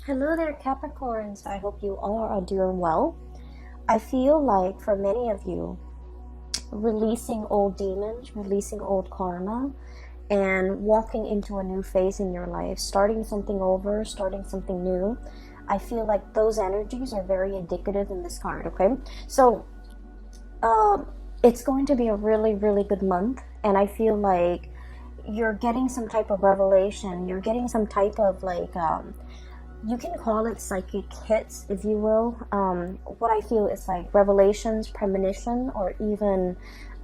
Hello there, Capricorns. I hope you all are doing well. I feel like for many of you, releasing old demons, releasing old karma, and walking into a new phase in your life, starting something over, starting something new. I feel like those energies are very indicative in this card, okay? So, it's going to be a really, really good month, and I feel like you're getting some type of revelation. You're getting some type of you can call it psychic hits, if you will. What I feel is like revelations, premonition, or even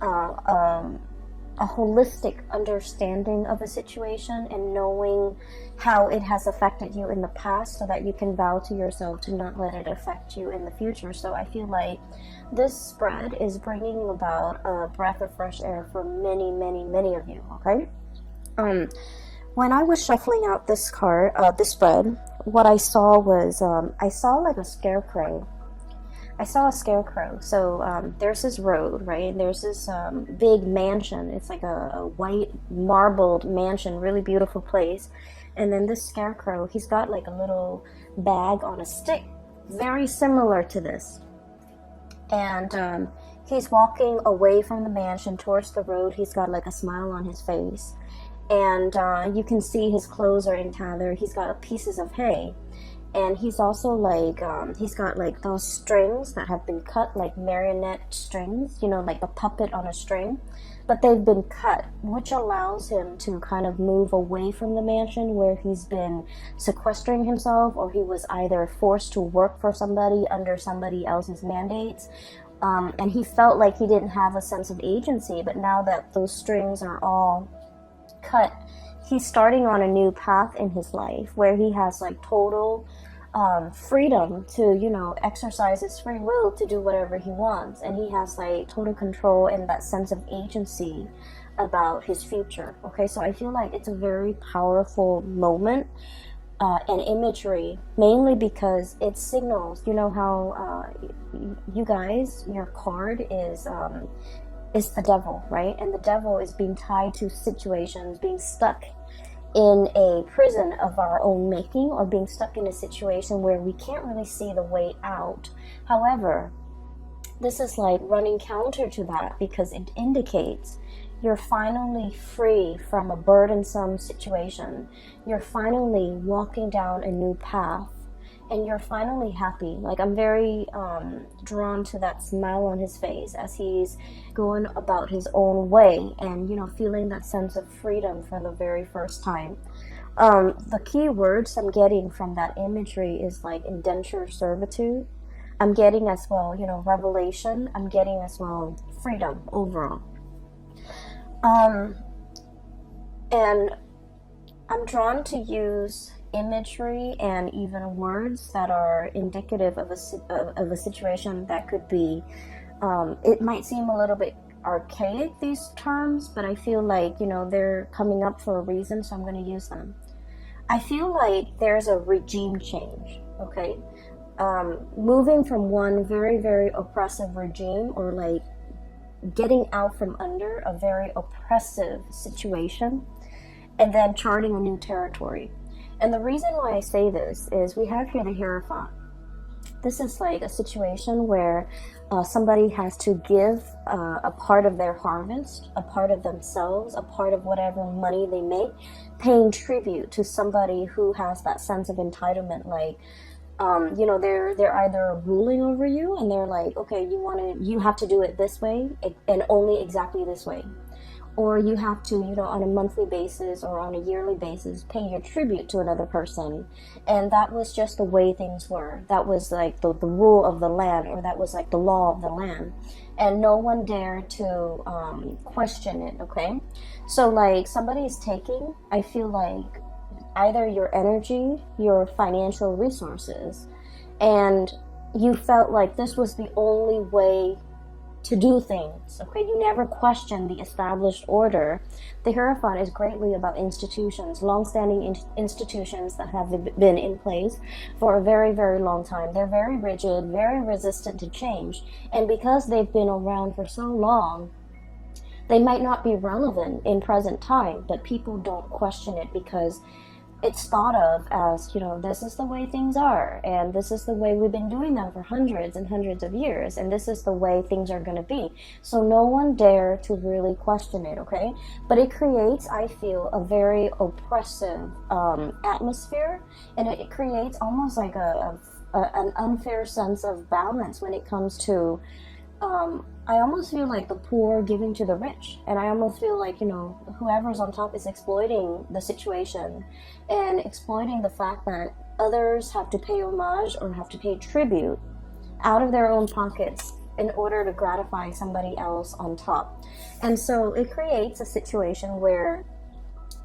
a holistic understanding of a situation and knowing how it has affected you in the past so that you can vow to yourself to not let it affect you in the future. So I feel like this spread is bringing about a breath of fresh air for many, many, many of you, okay? When I was shuffling out this card, this spread, what I saw was, I saw like a scarecrow. I saw a scarecrow. So there's this road, right? And there's this big mansion. It's like a white marbled mansion, really beautiful place. And then this scarecrow, he's got like a little bag on a stick, very similar to this. And he's walking away from the mansion towards the road. He's got like a smile on his face. And you can see his clothes are in tather. He's got pieces of hay. And he's also like, he's got like those strings that have been cut, like marionette strings, you know, like a puppet on a string. But they've been cut, which allows him to kind of move away from the mansion where he's been sequestering himself, or he was either forced to work for somebody under somebody else's mandates. And he felt like he didn't have a sense of agency. But now that those strings are all cut, he's starting on a new path in his life where he has like total freedom to, you know, exercise his free will to do whatever he wants, and he has like total control and that sense of agency about his future. Okay, so I feel like it's a very powerful moment and imagery, mainly because it signals, you know how you guys, your card is the devil, right? And the devil is being tied to situations, being stuck in a prison of our own making, or being stuck in a situation where we can't really see the way out. However, this is like running counter to that, because it indicates you're finally free from a burdensome situation. You're finally walking down a new path, and you're finally happy. Like, I'm very drawn to that smile on his face as he's going about his own way and, you know, feeling that sense of freedom for the very first time. The key words I'm getting from that imagery is like indenture servitude. I'm getting as well, you know, revelation. I'm getting as well freedom overall. And I'm drawn to use imagery and even words that are indicative of a situation that could be, it might seem a little bit archaic, these terms, but I feel like, you know, they're coming up for a reason, so I'm going to use them. I feel like there's a regime change, okay? Moving from one very, very oppressive regime, or like getting out from under a very oppressive situation, and then charting a new territory. And the reason why I say this is we have here the Hierophant. This is like a situation where somebody has to give a part of their harvest, a part of themselves, a part of whatever money they make, paying tribute to somebody who has that sense of entitlement. Like, you know, they're either ruling over you, and they're like, okay, you have to do it this way and only exactly this way. Or you have to, you know, on a monthly basis or on a yearly basis, pay your tribute to another person. And that was just the way things were. That was like the rule of the land, or that was like the law of the land. And no one dared to question it, okay? So like somebody is taking, I feel like, either your energy, your financial resources, and you felt like this was the only way to do things, okay? You never question the established order. The Hierophant is greatly about institutions, long-standing institutions that have been in place for a very, very long time. They're very rigid, very resistant to change, and because they've been around for so long, they might not be relevant in present time, but people don't question it because it's thought of as, this is the way things are, and this is the way we've been doing them for hundreds and hundreds of years, and this is the way things are going to be. So no one dare to really question it, okay? But it creates, I feel, a very oppressive atmosphere, and it creates almost like an unfair sense of balance when it comes to I almost feel like the poor giving to the rich, and I almost feel like, whoever's on top is exploiting the situation and exploiting the fact that others have to pay homage or have to pay tribute out of their own pockets in order to gratify somebody else on top. And so it creates a situation where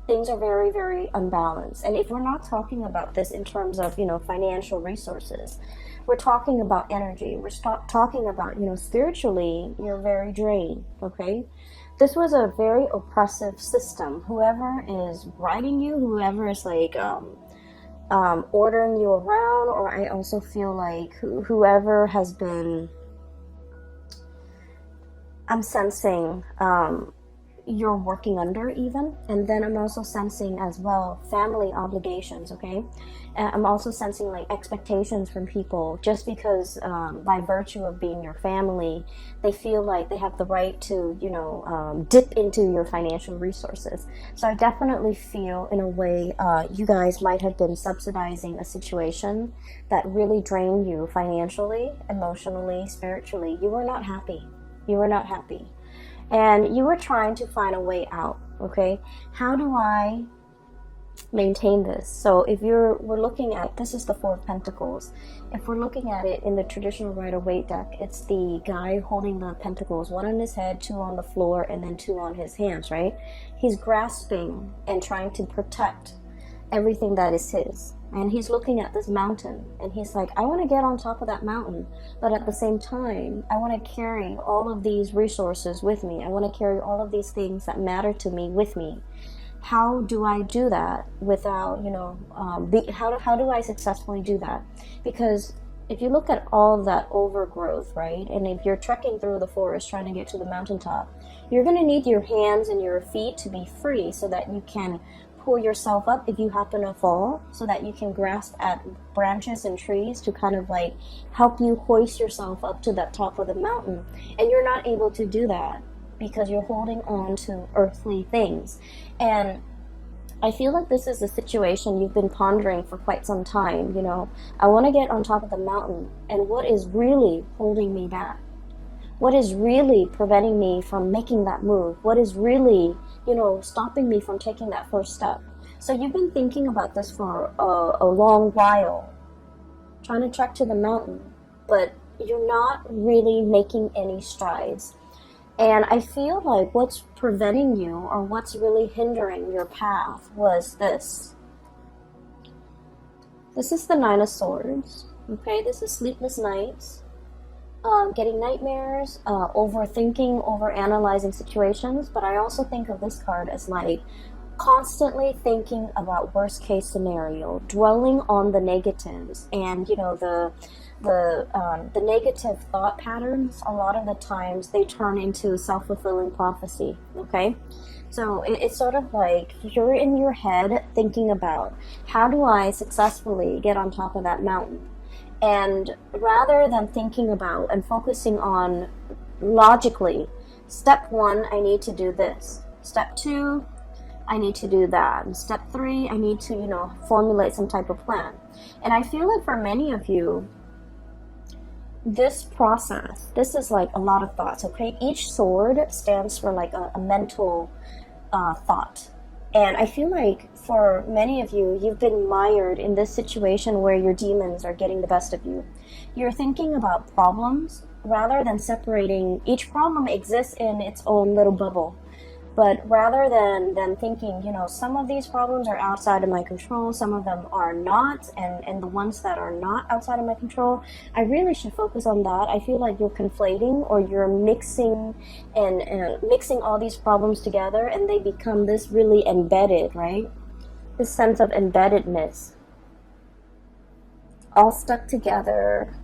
things are very, very unbalanced. And if we're not talking about this in terms of, financial resources, we're talking about energy. We're talking about, spiritually, you're very drained, okay? This was a very oppressive system. Whoever is writing you, whoever is like ordering you around, or I also feel like whoever has been, I'm sensing, you're working under even. And then I'm also sensing as well family obligations, okay? And I'm also sensing like expectations from people, just because by virtue of being your family, they feel like they have the right to, dip into your financial resources. So I definitely feel in a way you guys might have been subsidizing a situation that really drained you financially, emotionally, spiritually. You were not happy. You were not happy. And you were trying to find a way out, okay? How do I maintain this? So if we're looking at, this is the Four of Pentacles. If we're looking at it in the traditional Rider-Waite deck, it's the guy holding the pentacles, one on his head, two on the floor, and then two on his hands, right? He's grasping and trying to protect everything that is his. And he's looking at this mountain, and he's like, I want to get on top of that mountain, but at the same time, I want to carry all of these resources with me. I want to carry all of these things that matter to me with me. How do I do that without, how do I successfully do that? Because if you look at all of that overgrowth, right, and if you're trekking through the forest trying to get to the mountaintop, you're going to need your hands and your feet to be free so that you can pull yourself up if you happen to fall, so that you can grasp at branches and trees to kind of like help you hoist yourself up to that top of the mountain. And you're not able to do that because you're holding on to earthly things. And I feel like this is a situation you've been pondering for quite some time. I want to get on top of the mountain, and what is really holding me back? What is really preventing me from making that move? What is really, stopping me from taking that first step? So you've been thinking about this for a long while, trying to trek to the mountain, but you're not really making any strides. And I feel like what's preventing you, or what's really hindering your path, was this. This is the Nine of Swords, okay? This is sleepless nights. Getting nightmares, overthinking, overanalyzing situations, but I also think of this card as like constantly thinking about worst case scenario, dwelling on the negatives, and the negative thought patterns. A lot of the times they turn into self-fulfilling prophecy. Okay, so it's sort of like you're in your head thinking about, how do I successfully get on top of that mountain? And rather than thinking about and focusing on logically, step 1, I need to do this. Step 2, I need to do that. And step 3, I need to, formulate some type of plan. And I feel like for many of you, this process, this is like a lot of thoughts, okay? Each sword stands for like a mental thought. And I feel like for many of you, you've been mired in this situation where your demons are getting the best of you. You're thinking about problems rather than separating. Each problem exists in its own little bubble. But rather than thinking, some of these problems are outside of my control, some of them are not, and the ones that are not outside of my control, I really should focus on that. I feel like you're conflating, or you're mixing and mixing all these problems together, and they become this really embedded, right? This sense of embeddedness, all stuck together,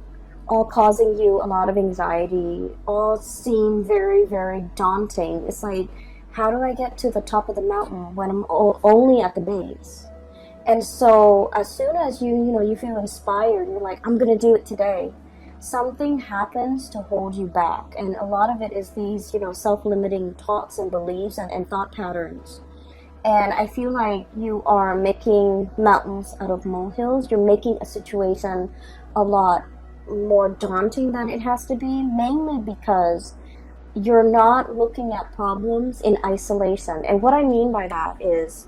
all causing you a lot of anxiety, all seem very, very daunting. It's like, how do I get to the top of the mountain when I'm only at the base? And so as soon as you feel inspired, you're like, I'm going to do it today. Something happens to hold you back. And a lot of it is these, self-limiting thoughts and beliefs and thought patterns. And I feel like you are making mountains out of molehills. You're making a situation a lot more daunting than it has to be, mainly because you're not looking at problems in isolation. And what I mean by that is,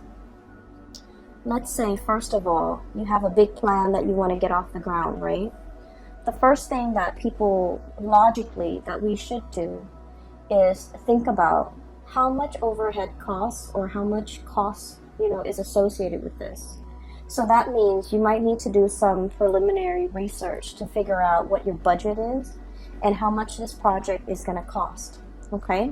let's say, first of all, you have a big plan that you want to get off the ground, right? The first thing that people logically that we should do is think about how much overhead costs or how much cost, is associated with this. So that means you might need to do some preliminary research to figure out what your budget is and how much this project is going to cost, okay?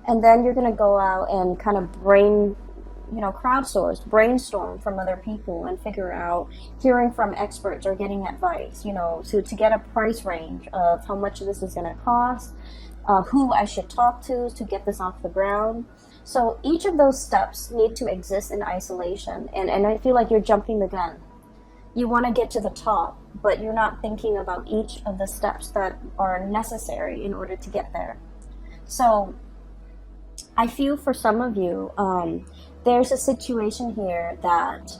And then you're going to go out and kind of crowdsource, brainstorm from other people and figure out, hearing from experts or getting advice, to get a price range of how much this is going to cost, who I should talk to get this off the ground. So each of those steps need to exist in isolation. And I feel like you're jumping the gun. You want to get to the top, but you're not thinking about each of the steps that are necessary in order to get there. So I feel for some of you, there's a situation here that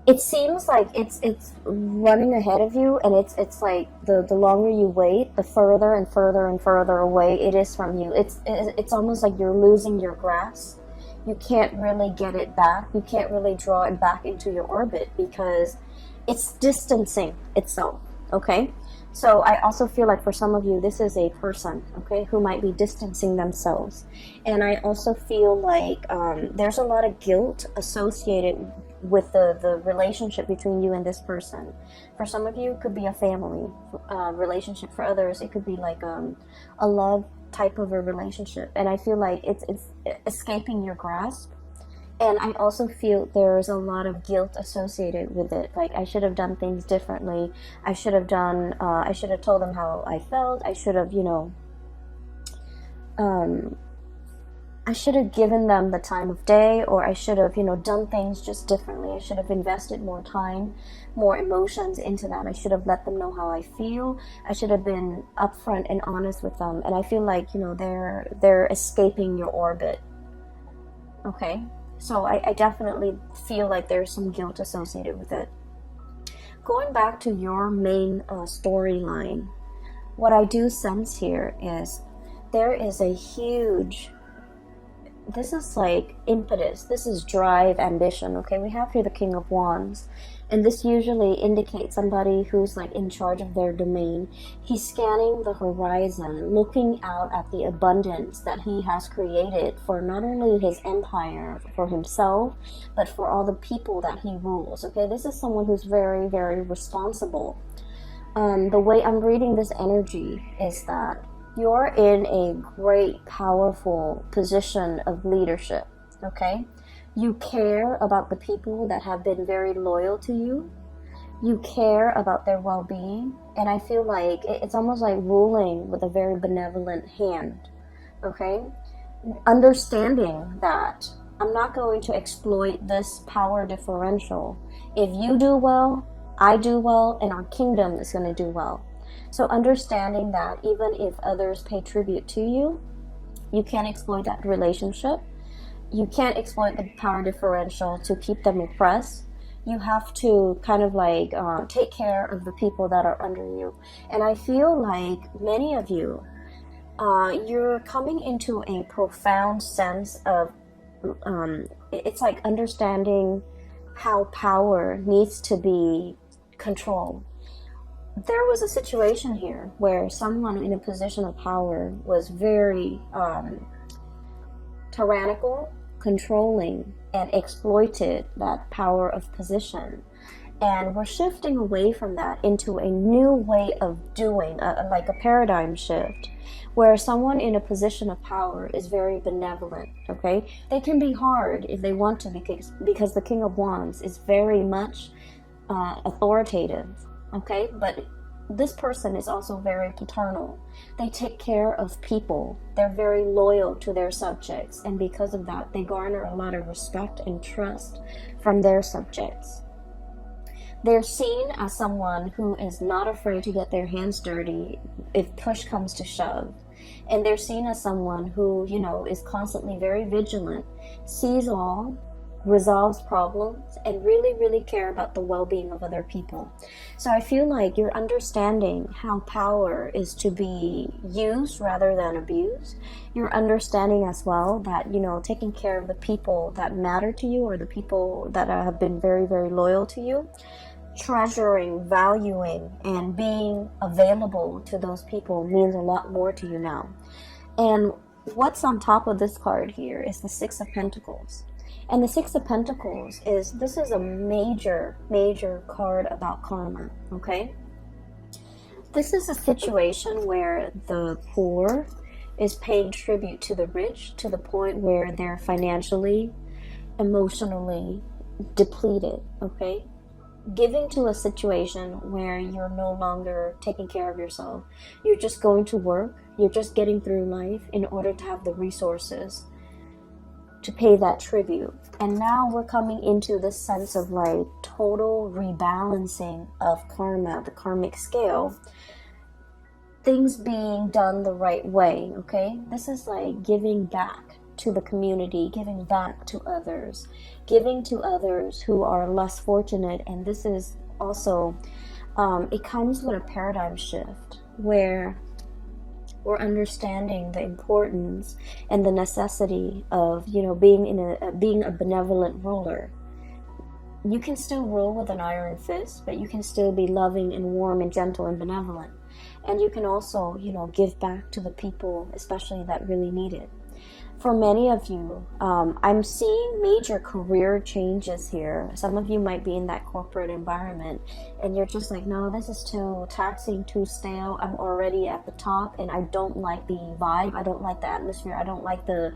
it seems like it's running ahead of you, and it's like the longer you wait, the further and further and further away it is from you. It's almost like you're losing your grasp. You can't really get it back. You can't really draw it back into your orbit because it's distancing itself, okay? So I also feel like for some of you, this is a person, okay, who might be distancing themselves. And I also feel like there's a lot of guilt associated with the relationship between you and this person. For some of you, it could be a family relationship. For others, it could be like a love type of a relationship. And I feel like it's escaping your grasp. And I also feel there's a lot of guilt associated with it. Like, I should have done things differently. I should have told them how I felt. I should have, I should have given them the time of day, or I should have, done things just differently. I should have invested more time, more emotions into that. I should have let them know how I feel. I should have been upfront and honest with them. And I feel like, they're escaping your orbit. Okay? So I definitely feel like there's some guilt associated with it. Going back to your main storyline, what I do sense here is there is a huge, this is like impetus, this is drive, ambition, okay? We have here the King of Wands, and this usually indicates somebody who's like in charge of their domain. He's scanning the horizon, looking out at the abundance that he has created for not only his empire, for himself, but for all the people that he rules, okay? This is someone who's very, very responsible. The way I'm reading this energy is that you're in a great, powerful position of leadership, okay? You care about the people that have been very loyal to you. You care about their well-being. And I feel like it's almost like ruling with a very benevolent hand, okay? Understanding that I'm not going to exploit this power differential. If you do well, I do well, and our kingdom is going to do well. So understanding that even if others pay tribute to you, you can't exploit that relationship. You can't exploit the power differential to keep them oppressed. You have to kind of like take care of the people that are under you. And I feel like many of you, you're coming into a profound sense of, it's like understanding how power needs to be controlled. There was a situation here where someone in a position of power was very tyrannical, controlling, and exploited that power of position. And we're shifting away from that into a new way of doing, like a paradigm shift, where someone in a position of power is very benevolent, okay? They can be hard if they want to, because the King of Wands is very much authoritative, okay? But this person is also very paternal. They take care of people. They're very loyal to their subjects, and because of that, they garner a lot of respect and trust from their subjects. They're seen as someone who is not afraid to get their hands dirty if push comes to shove. And they're seen as someone who, is constantly very vigilant, sees all, resolves problems, and really, really care about the well-being of other people. So I feel like you're understanding how power is to be used rather than abused. You're understanding as well that, taking care of the people that matter to you, or the people that have been very, very loyal to you, treasuring, valuing, and being available to those people means a lot more to you now. And what's on top of this card here is the Six of Pentacles. And the Six of Pentacles this is a major, major card about karma, okay? This is a situation where the poor is paying tribute to the rich to the point where they're financially, emotionally depleted, okay? Giving to a situation where you're no longer taking care of yourself. You're just going to work. You're just getting through life in order to have the resources to pay that tribute. And now we're coming into this sense of like total rebalancing of karma, the karmic scale. Things being done the right way, okay? This is like giving back to the community, giving back to others, giving to others who are less fortunate. And this is also, it comes with a paradigm shift where we're understanding the importance and the necessity of, being a benevolent ruler. You can still rule with an iron fist, but you can still be loving and warm and gentle and benevolent. And you can also, give back to the people, especially that really need it. For many of you, I'm seeing major career changes here. Some of you might be in that corporate environment and you're just like, no, this is too taxing, too stale. I'm already at the top and I don't like the vibe. I don't like the atmosphere. I don't like the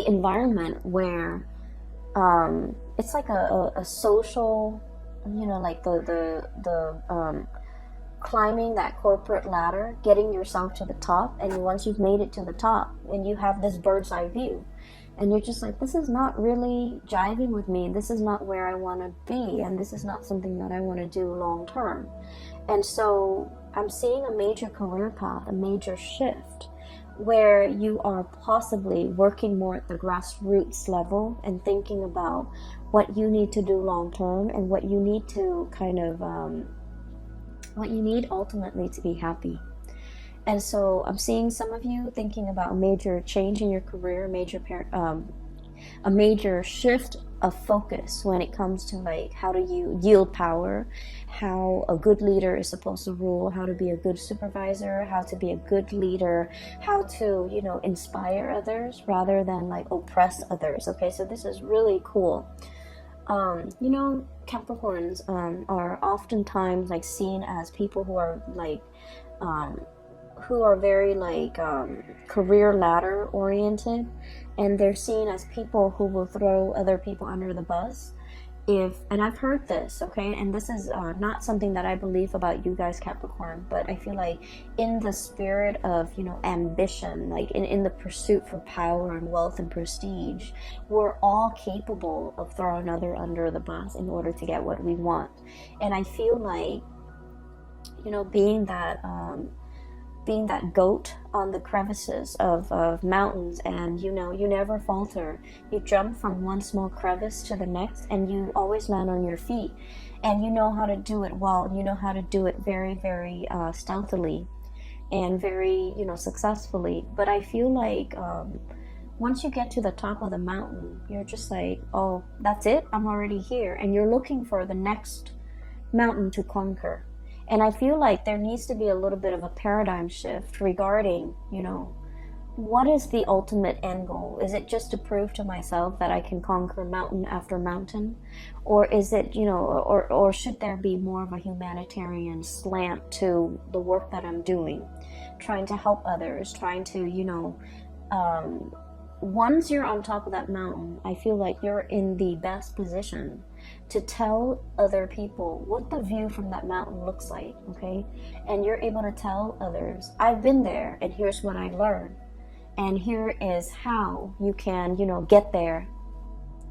environment where it's like a social, like the climbing that corporate ladder, getting yourself to the top, and once you've made it to the top and you have this bird's eye view and you're just like, this is not really jiving with me, this is not where I want to be, and this is not something that I want to do long term. And so I'm seeing a major career path, a major shift where you are possibly working more at the grassroots level and thinking about what you need to do long term and what you need to kind of what you need ultimately to be happy. And so I'm seeing some of you thinking about a major change in your career, a major shift of focus when it comes to like how do you yield power, how a good leader is supposed to rule, how to be a good supervisor, how to be a good leader, how to, inspire others rather than like oppress others. Okay, so this is really cool. Capricorns are oftentimes like seen as people who are like very like career ladder oriented, and they're seen as people who will throw other people under the bus. And I've heard this, okay, and this is not something that I believe about you guys, Capricorn, but I feel like in the spirit of, ambition, like in the pursuit for power and wealth and prestige, we're all capable of throwing another under the bus in order to get what we want. And I feel like, being that goat on the crevices of mountains, and you never falter. You jump from one small crevice to the next and you always land on your feet, and you know how to do it well, and you know how to do it very, very stealthily and very successfully. But I feel like once you get to the top of the mountain, you're just like, oh, that's it, I'm already here, and you're looking for the next mountain to conquer. And I feel like there needs to be a little bit of a paradigm shift regarding, what is the ultimate end goal? Is it just to prove to myself that I can conquer mountain after mountain? Or is it, or should there be more of a humanitarian slant to the work that I'm doing? Trying to help others, trying to, once you're on top of that mountain, I feel like you're in the best position to tell other people what the view from that mountain looks like, okay? And you're able to tell others, I've been there and here's what I learned. And here is how you can, get there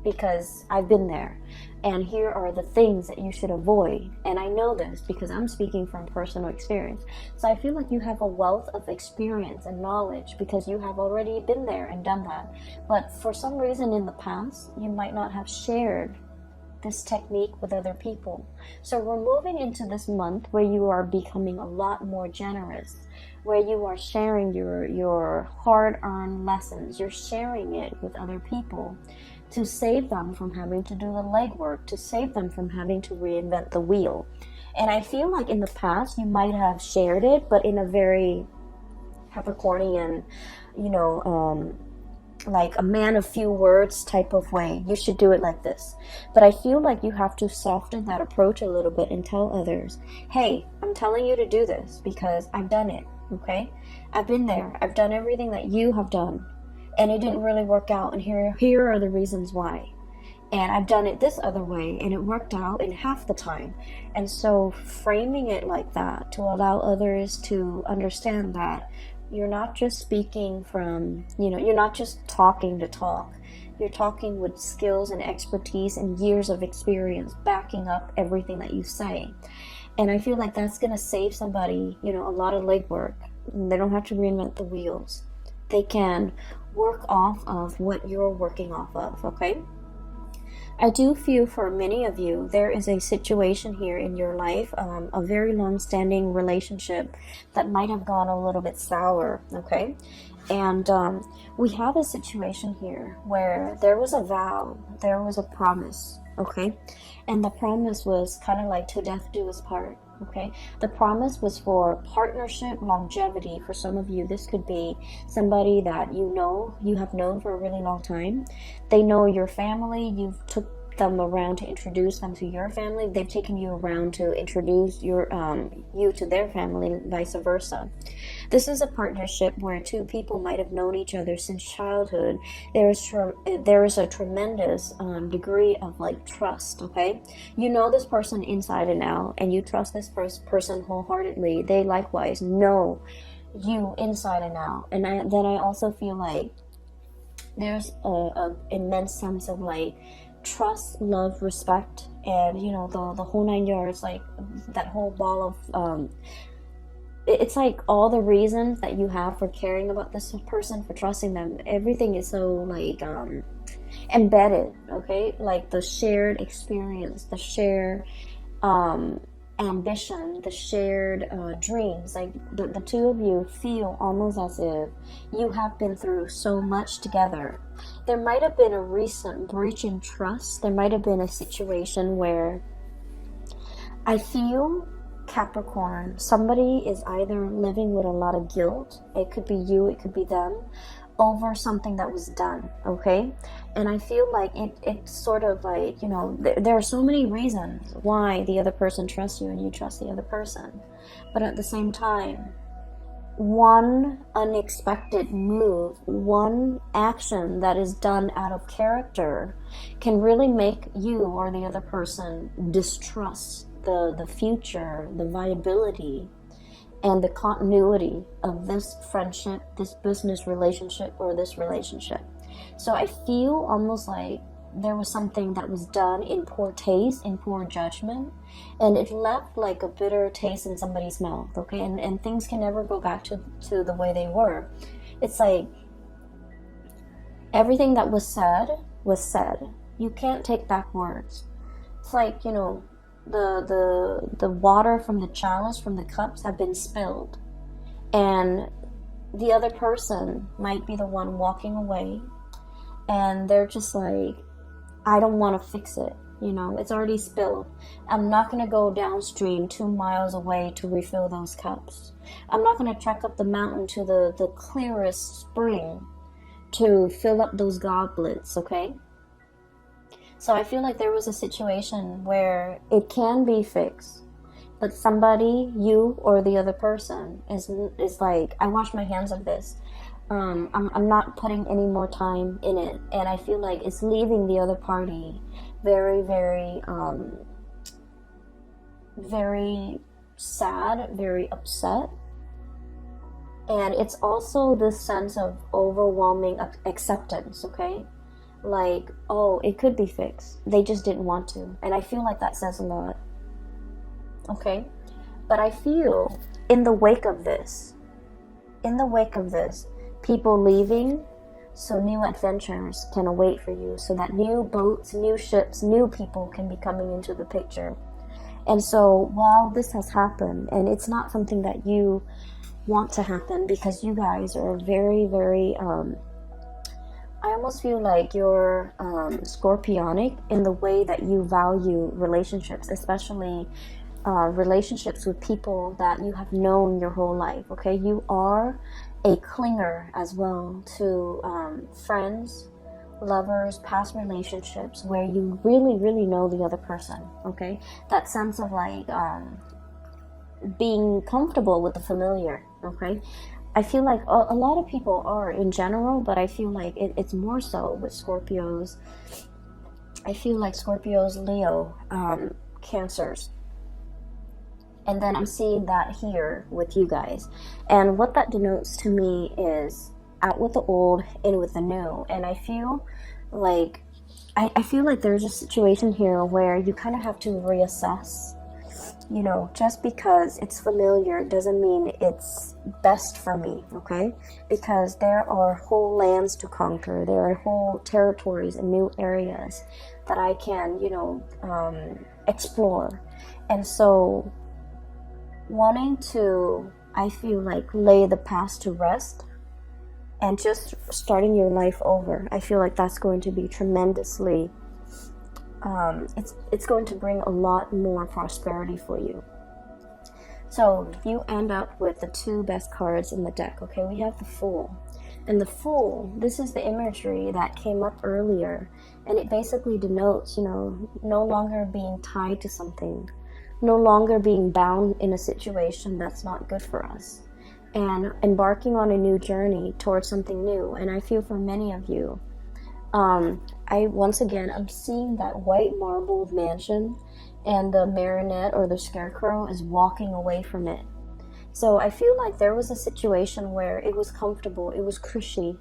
because I've been there. And here are the things that you should avoid. And I know this because I'm speaking from personal experience. So I feel like you have a wealth of experience and knowledge because you have already been there and done that. But for some reason in the past, you might not have shared this technique with other people. So we're moving into this month where you are becoming a lot more generous, where you are sharing your hard-earned lessons. You're sharing it with other people to save them from having to do the legwork, to save them from having to reinvent the wheel. And I feel like in the past you might have shared it, but in a very Capricornian, like a man of few words type of way. You should do it like this. But I feel like you have to soften that approach a little bit and tell others, hey, I'm telling you to do this because I've done it, okay? I've been there. I've done everything that you have done. And it didn't really work out. And here are the reasons why. And I've done it this other way and it worked out in half the time. And so framing it like that to allow others to understand that you're not just speaking from, you're not just talking to talk. You're talking with skills and expertise and years of experience backing up everything that you say. And I feel like that's going to save somebody, a lot of legwork. They don't have to reinvent the wheels. They can work off of what you're working off of, okay? I do feel for many of you, there is a situation here in your life, a very long-standing relationship that might have gone a little bit sour, okay? And we have a situation here where there was a vow, there was a promise, okay? And the promise was kind of like to death do us part, okay? The promise was for partnership, longevity. For some of you, this could be somebody that you have known for a really long time. They know your family. You've took them around to introduce them to your family. They've taken you around to introduce you to their family, vice versa. This is a partnership where two people might have known each other since childhood. There is a tremendous degree of like trust, okay? You know this person inside and out, and you trust this person wholeheartedly. They likewise know you inside and out. And then I also feel like there's a immense sense of like trust, love, respect, and the whole 9 yards, like that whole ball of it's like all the reasons that you have for caring about this person, for trusting them, everything is so like embedded, okay? Like the shared experience, the shared ambition, the shared dreams. Like the two of you feel almost as if you have been through so much together. There might have been a recent breach in trust. There might have been a situation where I feel, Capricorn, somebody is either living with a lot of guilt. It could be you, it could be them, over something that was done, okay? And I feel like it's sort of like, there are so many reasons why the other person trusts you and you trust the other person. But at the same time, one unexpected move, one action that is done out of character can really make you or the other person distrust the future, the viability, and the continuity of this friendship, this business relationship, or this relationship. So I feel almost like there was something that was done in poor taste, in poor judgment, and it left like a bitter taste in somebody's mouth, okay? And things can never go back to the way they were. It's like everything that was said was said. You can't take back words. It's like, the water from the chalice, from the cups, have been spilled, and the other person might be the one walking away, and they're just like, I don't want to fix it, it's already spilled. I'm not going to go downstream 2 miles away to refill those cups. I'm not going to trek up the mountain to the clearest spring to fill up those goblets, okay? So I feel like there was a situation where it can be fixed, but somebody, you or the other person, is like, I wash my hands of this. I'm not putting any more time in it, and I feel like it's leaving the other party very, very, very sad, very upset. And it's also this sense of overwhelming acceptance, okay? Like, oh, it could be fixed. They just didn't want to. And I feel like that says a lot, okay? But I feel in the wake of this, people leaving, so new adventures can await for you, so that new boats, new ships, new people can be coming into the picture. And so while this has happened, and it's not something that you want to happen, because you guys are very, very, I almost feel like you're scorpionic in the way that you value relationships, especially relationships with people that you have known your whole life, okay? You are a clinger as well to friends, lovers, past relationships where you really, really know the other person, okay? That sense of like being comfortable with the familiar, okay? I feel like a lot of people are in general, but I feel like it's more so with Scorpios. I feel like Scorpios, Leo, Cancers. And then I'm seeing that here with you guys. And what that denotes to me is out with the old, in with the new. And I feel like there's a situation here where you kind of have to reassess. You know, just because it's familiar doesn't mean it's best for me, okay? Because there are whole lands to conquer. There are whole territories and new areas that I can, you know, explore. And so wanting to, I feel like, lay the past to rest and just starting your life over, I feel like that's going to be tremendously it's going to bring a lot more prosperity for you. So you end up with the two best cards in the deck, okay? We have the Fool. And the Fool, this is the imagery that came up earlier, and it basically denotes, you know, no longer being tied to something, no longer being bound in a situation that's not good for us, and embarking on a new journey towards something new. And I feel for many of you, I'm seeing that white marbled mansion, and the marionette or the scarecrow is walking away from it. So I feel like there was a situation where it was comfortable, it was cushy,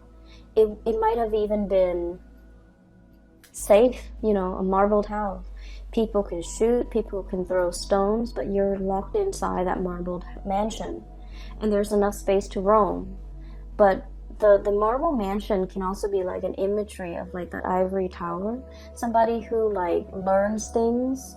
it might have even been safe, you know, a marbled house. People can shoot, people can throw stones, but you're locked inside that marbled mansion, and there's enough space to roam. But the marble mansion can also be like an imagery of like that ivory tower, somebody who like learns things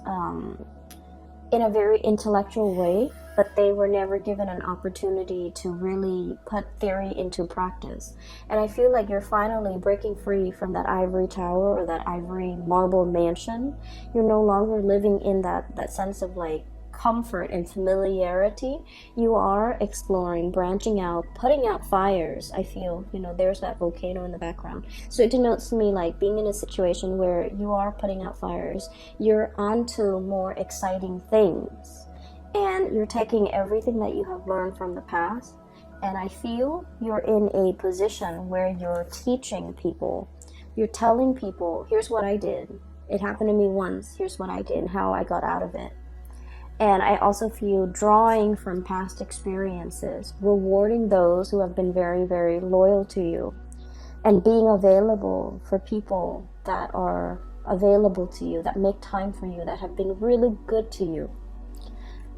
in a very intellectual way, but they were never given an opportunity to really put theory into practice. And I feel like you're finally breaking free from that ivory tower or that ivory marble mansion. You're no longer living in that sense of like comfort and familiarity. You are exploring, branching out, putting out fires. I feel, you know, there's that volcano in the background. So it denotes to me like being in a situation where you are putting out fires. You're onto more exciting things, and you're taking everything that you have learned from the past, and I feel you're in a position where you're teaching people. You're telling people, here's what I did. It happened to me once. Here's what I did and how I got out of it. And I also feel drawing from past experiences, rewarding those who have been very, very loyal to you, and being available for people that are available to you, that make time for you, that have been really good to you.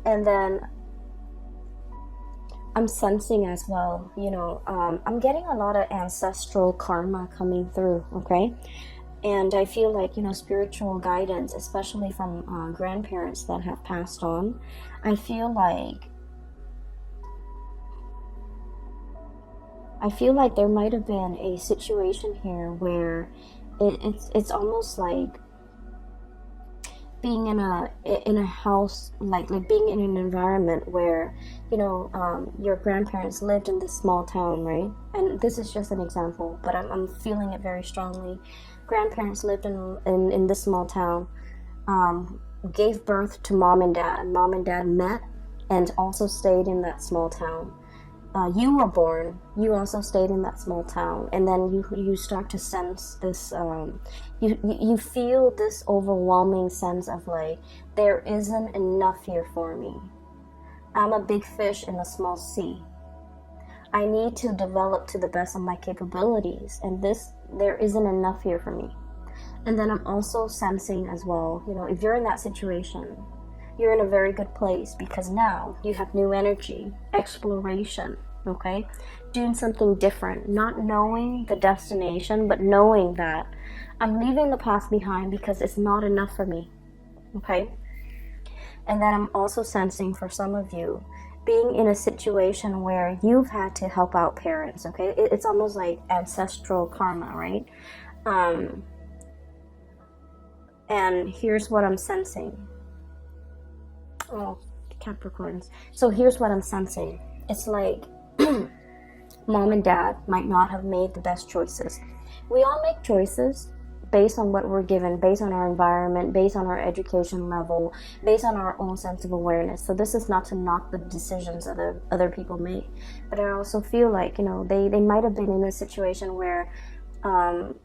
And then I'm sensing as well, you know, I'm getting a lot of ancestral karma coming through, okay? And I feel like, you know, spiritual guidance, especially from grandparents that have passed on, I feel like there might have been a situation here where it's almost like being in a house, like being in an environment where, you know, your grandparents lived in this small town, right? And this is just an example, but I'm feeling it very strongly. Grandparents lived in this small town, gave birth to mom and dad. Mom and dad met and also stayed in that small town. you were born, you also stayed in that small town, and then you start to sense this, you feel this overwhelming sense of like, there isn't enough here for me. I'm a big fish in a small sea. I need to develop to the best of my capabilities, and there isn't enough here for me. And then I'm also sensing as well, if you're in that situation, you're in a very good place, because now you have new energy, exploration, okay? Doing something different, not knowing the destination, but knowing that I'm leaving the past behind because it's not enough for me, okay? And then I'm also sensing for some of you, being in a situation where you've had to help out parents, okay? It's almost like ancestral karma, right? And here's what I'm sensing. Oh, Capricorns. So here's what I'm sensing. It's like mom and dad might not have made the best choices. We all make choices based on what we're given, based on our environment, based on our education level, based on our own sense of awareness. So this is not to knock the decisions other people make, but I also feel like, they might have been in a situation where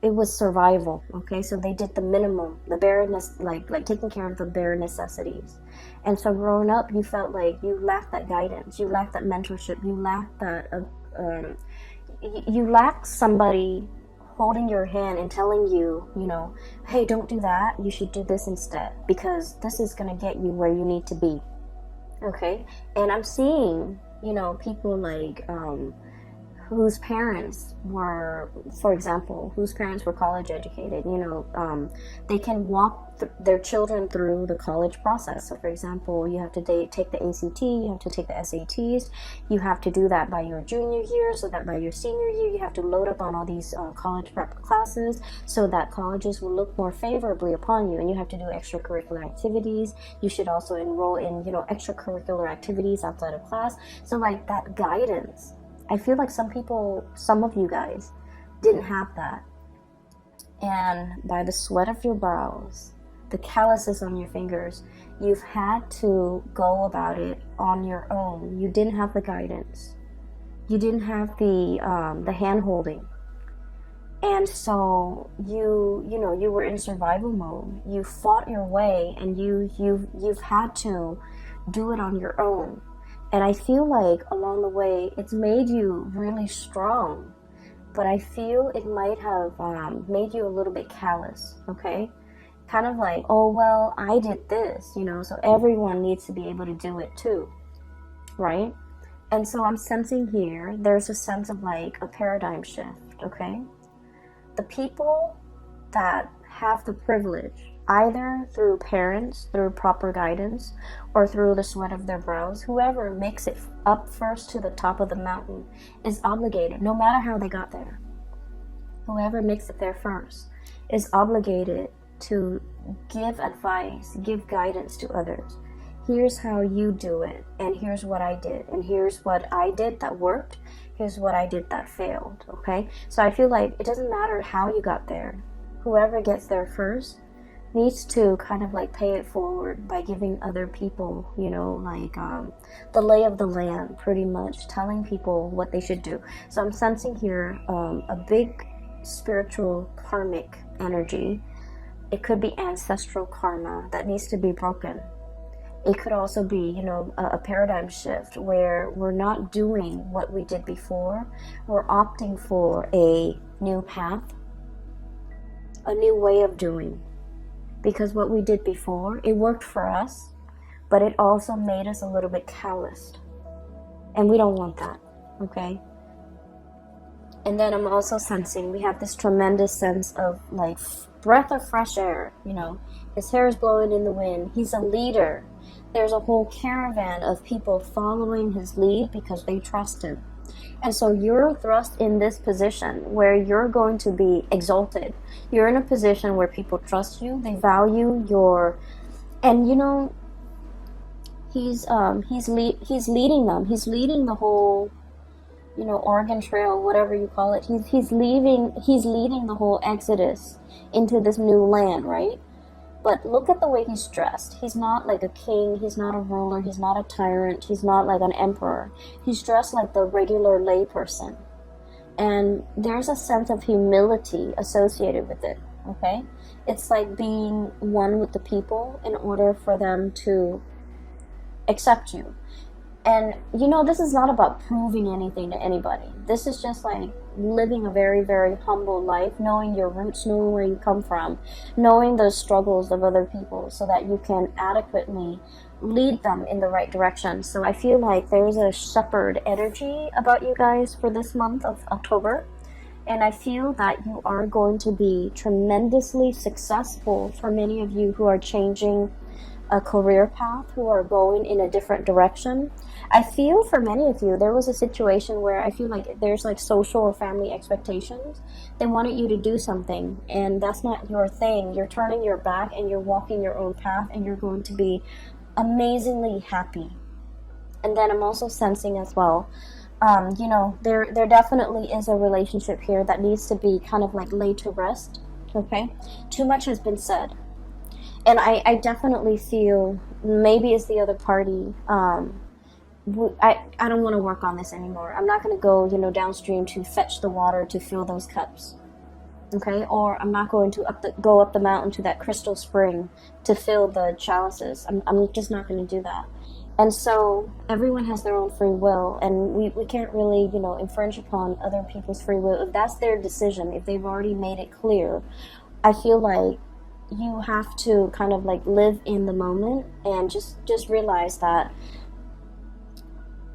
it was survival, okay? So they did the minimum, the bare, like taking care of the bare necessities. And so growing up, you felt like you lacked that guidance, you lacked that mentorship, you lacked that, you lacked somebody holding your hand and telling you, hey, don't do that, you should do this instead, because this is going to get you where you need to be, okay? And I'm seeing, people like, whose parents were, for example, college educated, they can walk their children through the college process. So for example, you have to take the ACT, you have to take the SATs, you have to do that by your junior year, so that by your senior year, you have to load up on all these college prep classes, so that colleges will look more favorably upon you, and you have to do extracurricular activities. You should also enroll in, extracurricular activities outside of class. So like that guidance, I feel like some of you guys didn't have that. And by the sweat of your brows, the calluses on your fingers, you've had to go about it on your own. You didn't have the guidance. You didn't have the hand-holding. And so you were in survival mode. You fought your way, and you've had to do it on your own. And I feel like along the way, it's made you really strong, but I feel it might have made you a little bit callous, okay? Kind of like, oh, well, I did this, so everyone needs to be able to do it too, right? And so I'm sensing here, there's a sense of like a paradigm shift, okay? The people that have the privilege, either through parents, through proper guidance, or through the sweat of their brows, whoever makes it up first to the top of the mountain is obligated, no matter how they got there. Whoever makes it there first is obligated to give advice, give guidance to others. Here's how you do it, and here's what I did, and here's what I did that worked, here's what I did that failed, okay? So I feel like it doesn't matter how you got there. Whoever gets there first needs to kind of like pay it forward by giving other people, the lay of the land, pretty much telling people what they should do. So I'm sensing here a big spiritual karmic energy. It could be ancestral karma that needs to be broken. It could also be, a paradigm shift where we're not doing what we did before. We're opting for a new path, a new way of doing. Because what we did before, it worked for us, but it also made us a little bit calloused. And we don't want that, okay? And then I'm also sensing we have this tremendous sense of like breath of fresh air, his hair is blowing in the wind. He's a leader. There's a whole caravan of people following his lead because they trust him. And so you're thrust in this position where you're going to be exalted. You're in a position where people trust you, they value your, and he's leading them. He's leading the whole, Oregon Trail, whatever you call it. He's leading the whole exodus into this new land, right? But look at the way he's dressed. He's not like a king, he's not a ruler, he's not a tyrant, he's not like an emperor. He's dressed like the regular layperson. And there's a sense of humility associated with it, okay? It's like being one with the people in order for them to accept you. And you know, this is not about proving anything to anybody. This is just like living a very, very humble life, knowing your roots, knowing where you come from, knowing the struggles of other people so that you can adequately lead them in the right direction. So I feel like there's a shepherd energy about you guys for this month of October. And I feel that you are going to be tremendously successful for many of you who are changing a career path, who are going in a different direction. I feel for many of you, there was a situation where I feel like there's like social or family expectations. They wanted you to do something, and that's not your thing. You're turning your back and you're walking your own path, and you're going to be amazingly happy. And then I'm also sensing as well, you know, there definitely is a relationship here that needs to be kind of like laid to rest, okay? Too much has been said. And I definitely feel maybe it's the other party. I don't want to work on this anymore. I'm not going to go, you know, downstream to fetch the water to fill those cups. Okay? Or I'm not going to go up the mountain to that crystal spring to fill the chalices. I'm just not going to do that. And so everyone has their own free will, and we can't really, you know, infringe upon other people's free will. If that's their decision, if they've already made it clear, I feel like you have to kind of like live in the moment and just realize that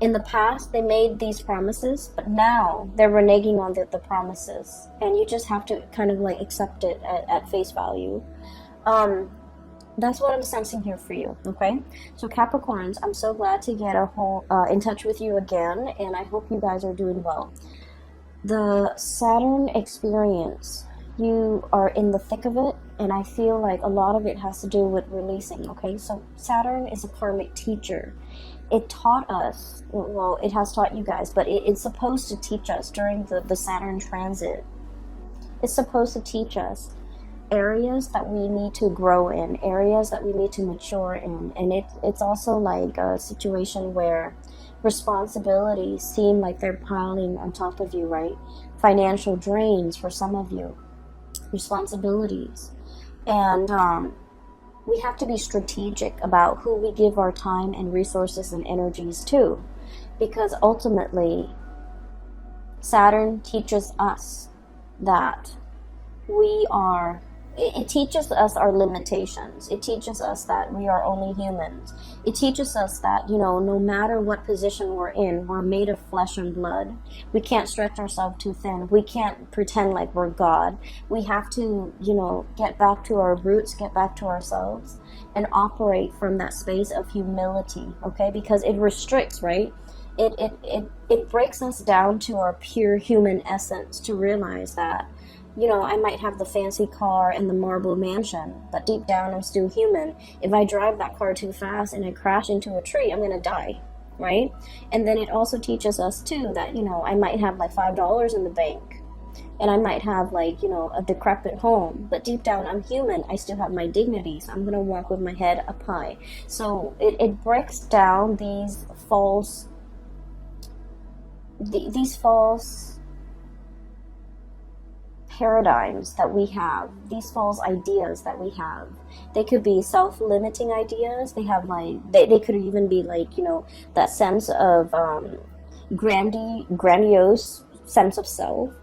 in the past they made these promises, but now they're reneging on the promises, and you just have to kind of like accept it at face value. That's what I'm sensing here for you, okay? So Capricorns, I'm so glad to get in touch with you again, and I hope you guys are doing well. The Saturn experience, you are in the thick of it, and I feel like a lot of it has to do with releasing, okay? So Saturn is a karmic teacher. It taught us, well, it has taught you guys, but it's supposed to teach us during the Saturn transit. It's supposed to teach us areas that we need to grow in, areas that we need to mature in. And it's also like a situation where responsibilities seem like they're piling on top of you, right? Financial drains for some of you, responsibilities. And we have to be strategic about who we give our time and resources and energies to, because ultimately Saturn teaches us that it teaches us our limitations. It teaches us that we are only humans. It teaches us that, you know, no matter what position we're in, we're made of flesh and blood. We can't stretch ourselves too thin. We can't pretend like we're God. We have to, you know, get back to our roots, get back to ourselves, and operate from that space of humility, okay? Because it restricts, right? It breaks us down to our pure human essence to realize that, you know, I might have the fancy car and the marble mansion, but deep down I'm still human. If I drive that car too fast and I crash into a tree, I'm going to die, right? And then it also teaches us too that, you know, I might have like $5 in the bank, and I might have like, you know, a decrepit home, but deep down I'm human. I still have my dignity, so I'm going to walk with my head up high. So it breaks down these false paradigms that we have, these false ideas that we have. They could be self-limiting ideas. They have like, they could even be like, you know, that sense of grandiose sense of self.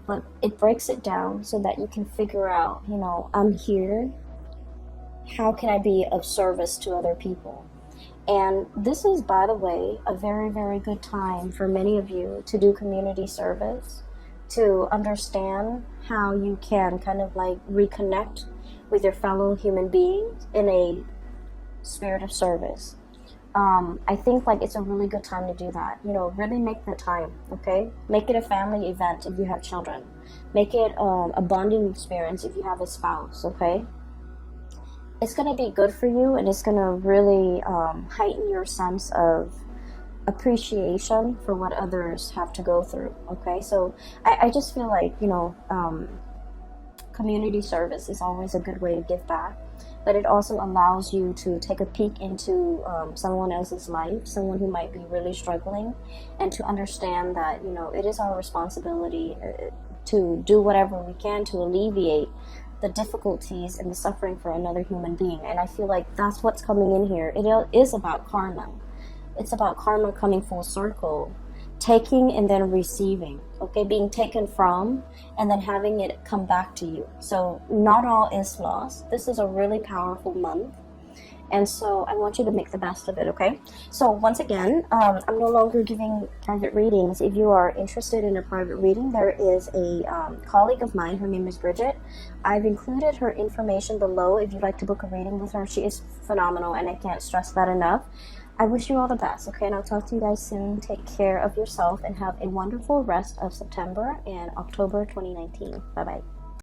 But it breaks it down so that you can figure out, you know, I'm here. How can I be of service to other people? And this is, by the way, a very, very good time for many of you to do community service, to understand how you can kind of like reconnect with your fellow human beings in a spirit of service. I think like it's a really good time to do that. You know, really make the time, okay? Make it a family event if you have children. Make it a bonding experience if you have a spouse, okay? It's going to be good for you, and it's going to really heighten your sense of appreciation for what others have to go through, okay? So I just feel like, you know, community service is always a good way to give back. but it also allows you to take a peek into someone else's life, someone who might be really struggling, and to understand that, you know, it is our responsibility to do whatever we can to alleviate the difficulties and the suffering for another human being. And I feel like that's what's coming in here. It is about karma. It's about karma coming full circle, taking and then receiving, okay, being taken from and then having it come back to you. So not all is lost. This is a really powerful month, and so I want you to make the best of it, okay? So once again, I'm no longer giving private readings. If you are interested in a private reading, there is a colleague of mine. Her name is Bridget. I've included her information below if you'd like to book a reading with her. She is phenomenal, and I can't stress that enough. I wish you all the best, okay? And I'll talk to you guys soon. Take care of yourself and have a wonderful rest of September and October 2019. Bye-bye.